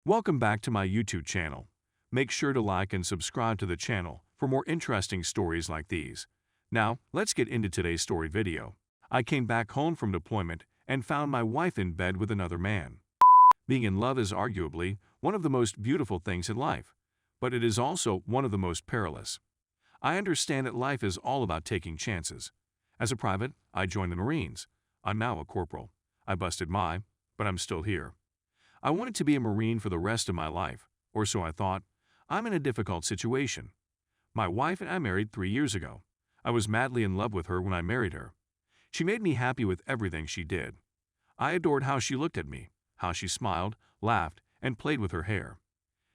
Welcome back to my YouTube channel. Make sure to like and subscribe to the channel for more interesting stories like these. Now, let's get into today's story video. I came back home from deployment and found my wife in bed with another man. Being in love is arguably one of the most beautiful things in life, but it is also one of the most perilous. I understand that life is all about taking chances. As a private, I joined the Marines. I'm now a corporal. I busted but I'm still here. I wanted to be a Marine for the rest of my life, or so I thought. I'm in a difficult situation. My wife and I married 3 years ago. I was madly in love with her when I married her. She made me happy with everything she did. I adored how she looked at me, how she smiled, laughed, and played with her hair.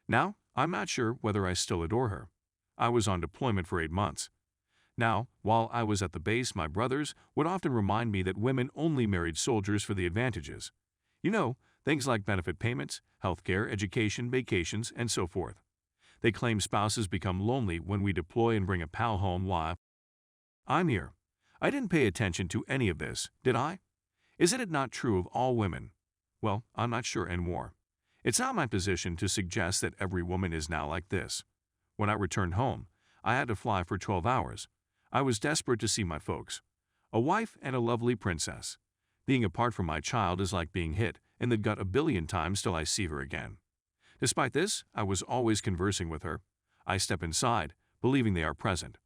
Now, I'm not sure whether I still adore her. I was on deployment for 8 months. Now, while I was at the base, my brothers would often remind me that women only married soldiers for the advantages. You know, things like benefit payments, healthcare, education, vacations, and so forth. They claim spouses become lonely when we deploy and bring a pal home live. I'm here. I didn't pay attention to any of this, did I? Isn't it not true of all women? Well, I'm not sure anymore. It's not my position to suggest that every woman is now like this. When I returned home, I had to fly for 12 hours. I was desperate to see my folks. A wife and a lovely princess. Being apart from my child is like being hit in the gut a billion times till I see her again. Despite this, I was always conversing with her. I step inside, believing they are present.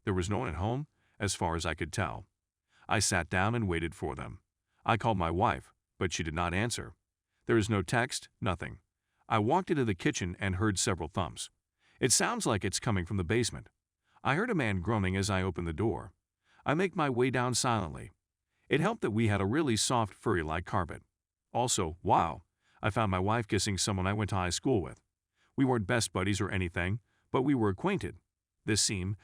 There was no one at home, as far as I could tell. I sat down and waited for them. I called my wife, but she did not answer. There is no text, nothing. I walked into the kitchen and heard several thumps. It sounds like it's coming from the basement. I heard a man groaning as I opened the door. I make my way down silently. It helped that we had a really soft, furry-like carpet. Also, wow, I found my wife kissing someone I went to high school with. We weren't best buddies or anything, but we were acquainted. This seemed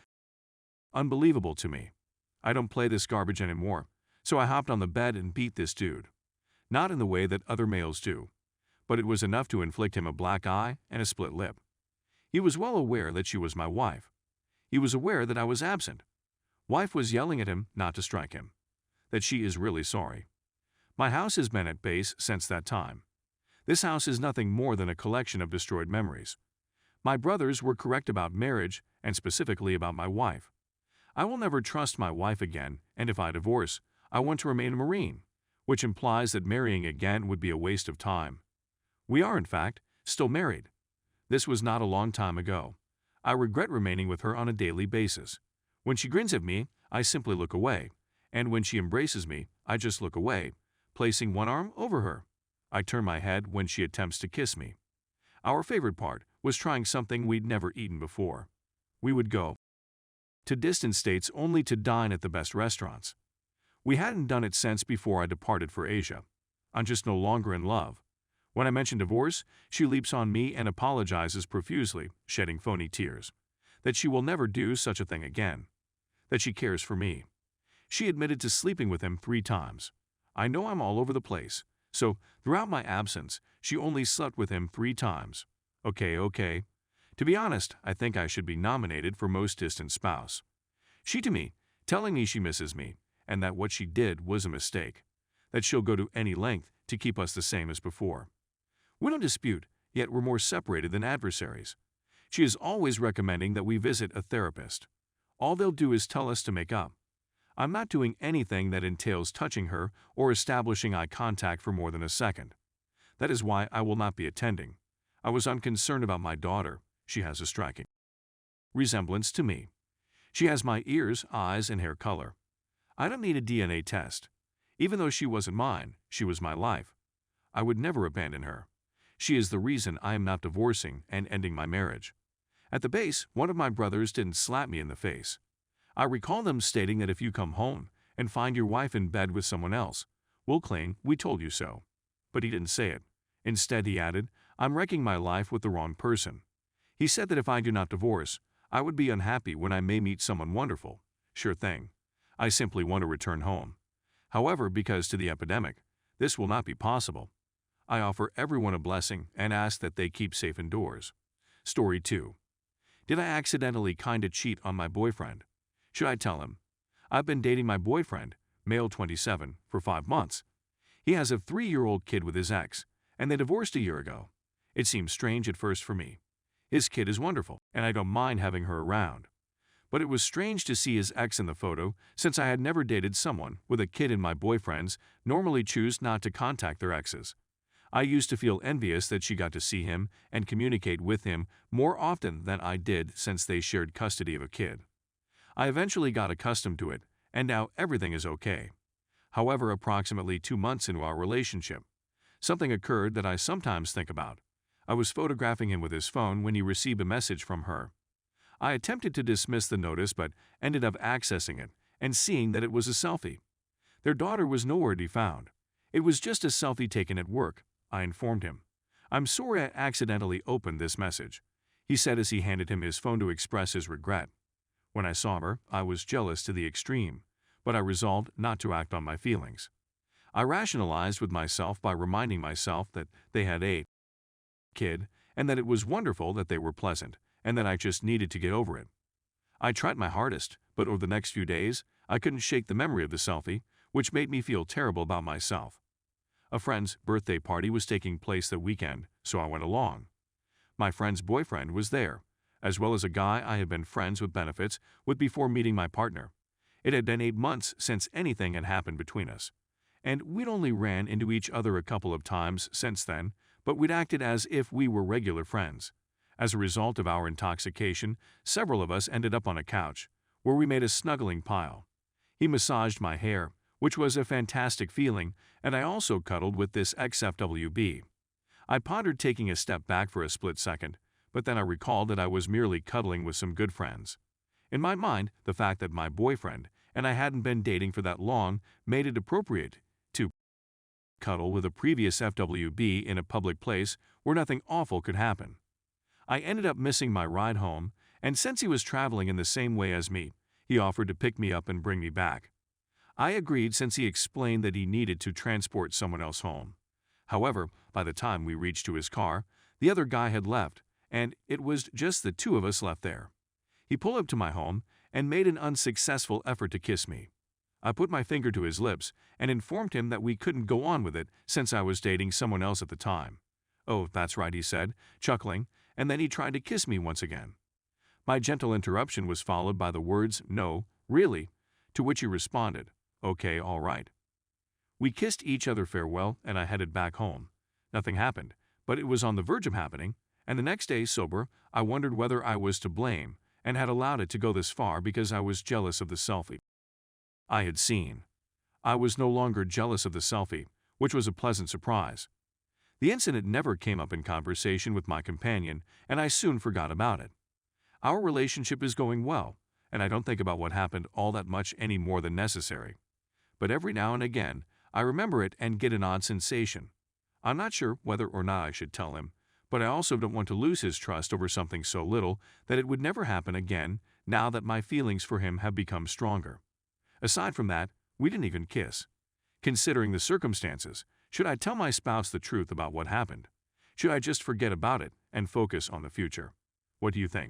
unbelievable to me. I don't play this garbage anymore, so I hopped on the bed and beat this dude. Not in the way that other males do, but it was enough to inflict him a black eye and a split lip. He was well aware that she was my wife. He was aware that I was absent. Wife was yelling at him not to strike him, that she is really sorry. My house has been at base since that time. This house is nothing more than a collection of destroyed memories. My brothers were correct about marriage and specifically about my wife. I will never trust my wife again, and if I divorce, I want to remain a Marine, which implies that marrying again would be a waste of time. We are, in fact, still married. This was not a long time ago. I regret remaining with her on a daily basis. When she grins at me, I simply look away, and when she embraces me, I just look away, placing one arm over her. I turn my head when she attempts to kiss me. Our favorite part was trying something we'd never eaten before. We would go to distant states only to dine at the best restaurants. We hadn't done it since before I departed for Asia. I'm just no longer in love. When I mention divorce, she leaps on me and apologizes profusely, shedding phony tears. That she will never do such a thing again. That she cares for me. She admitted to sleeping with him 3 times. I know I'm all over the place, so throughout my absence, she only slept with him 3 times. Okay. To be honest, I think I should be nominated for most distant spouse. She to me, telling me she misses me, and that what she did was a mistake. That she'll go to any length to keep us the same as before. We don't dispute, yet we're more separated than adversaries. She is always recommending that we visit a therapist. All they'll do is tell us to make up. I'm not doing anything that entails touching her or establishing eye contact for more than a second. That is why I will not be attending. I was unconcerned about my daughter. She has a striking resemblance to me. She has my ears, eyes, and hair color. I don't need a DNA test. Even though she wasn't mine, she was my life. I would never abandon her. She is the reason I am not divorcing and ending my marriage. At the base, one of my brothers didn't slap me in the face. I recall them stating that if you come home and find your wife in bed with someone else, we'll claim we told you so. But he didn't say it. Instead, he added, I'm wrecking my life with the wrong person. He said that if I do not divorce, I would be unhappy when I may meet someone wonderful. Sure thing. I simply want to return home. However, because to the epidemic, this will not be possible. I offer everyone a blessing and ask that they keep safe indoors. Story 2. Did I accidentally kinda cheat on my boyfriend? Should I tell him? I've been dating my boyfriend, male 27, for 5 months. He has a 3-year-old kid with his ex, and they divorced a year ago. It seemed strange at first for me. His kid is wonderful, and I don't mind having her around. But it was strange to see his ex in the photo, since I had never dated someone with a kid, and my boyfriends normally choose not to contact their exes. I used to feel envious that she got to see him and communicate with him more often than I did, since they shared custody of a kid. I eventually got accustomed to it, and now everything is okay. However, approximately 2 months into our relationship, something occurred that I sometimes think about. I was photographing him with his phone when he received a message from her. I attempted to dismiss the notice but ended up accessing it and seeing that it was a selfie. Their daughter was nowhere to be found. It was just a selfie taken at work, I informed him. I'm sorry I accidentally opened this message, he said as he handed him his phone to express his regret. When I saw her, I was jealous to the extreme, but I resolved not to act on my feelings. I rationalized with myself by reminding myself that they had a kid and that it was wonderful that they were pleasant and that I just needed to get over it. I tried my hardest, but over the next few days, I couldn't shake the memory of the selfie, which made me feel terrible about myself. A friend's birthday party was taking place that weekend, so I went along. My friend's boyfriend was there, as well as a guy I had been friends with benefits with before meeting my partner. It had been 8 months since anything had happened between us, and we'd only ran into each other a couple of times since then, but we'd acted as if we were regular friends. As a result of our intoxication, several of us ended up on a couch, where we made a snuggling pile. He massaged my hair, which was a fantastic feeling, and I also cuddled with this ex-FWB. I pondered taking a step back for a split second, but then I recalled that I was merely cuddling with some good friends. In my mind, the fact that my boyfriend and I hadn't been dating for that long made it appropriate to cuddle with a previous FWB in a public place where nothing awful could happen. I ended up missing my ride home, and since he was traveling in the same way as me, he offered to pick me up and bring me back. I agreed since he explained that he needed to transport someone else home. However, by the time we reached to his car, the other guy had left, and it was just the two of us left there. He pulled up to my home and made an unsuccessful effort to kiss me. I put my finger to his lips and informed him that we couldn't go on with it since I was dating someone else at the time. "Oh, that's right," he said, chuckling, and then he tried to kiss me once again. My gentle interruption was followed by the words, "No, really," to which he responded, "Okay, all right." We kissed each other farewell, and I headed back home. Nothing happened, but it was on the verge of happening, and the next day, sober, I wondered whether I was to blame and had allowed it to go this far because I was jealous of the selfie I had seen. I was no longer jealous of the selfie, which was a pleasant surprise. The incident never came up in conversation with my companion, and I soon forgot about it. Our relationship is going well, and I don't think about what happened all that much any more than necessary. But every now and again, I remember it and get an odd sensation. I'm not sure whether or not I should tell him, but I also don't want to lose his trust over something so little that it would never happen again now that my feelings for him have become stronger. Aside from that, we didn't even kiss. Considering the circumstances, should I tell my spouse the truth about what happened? Should I just forget about it and focus on the future? What do you think?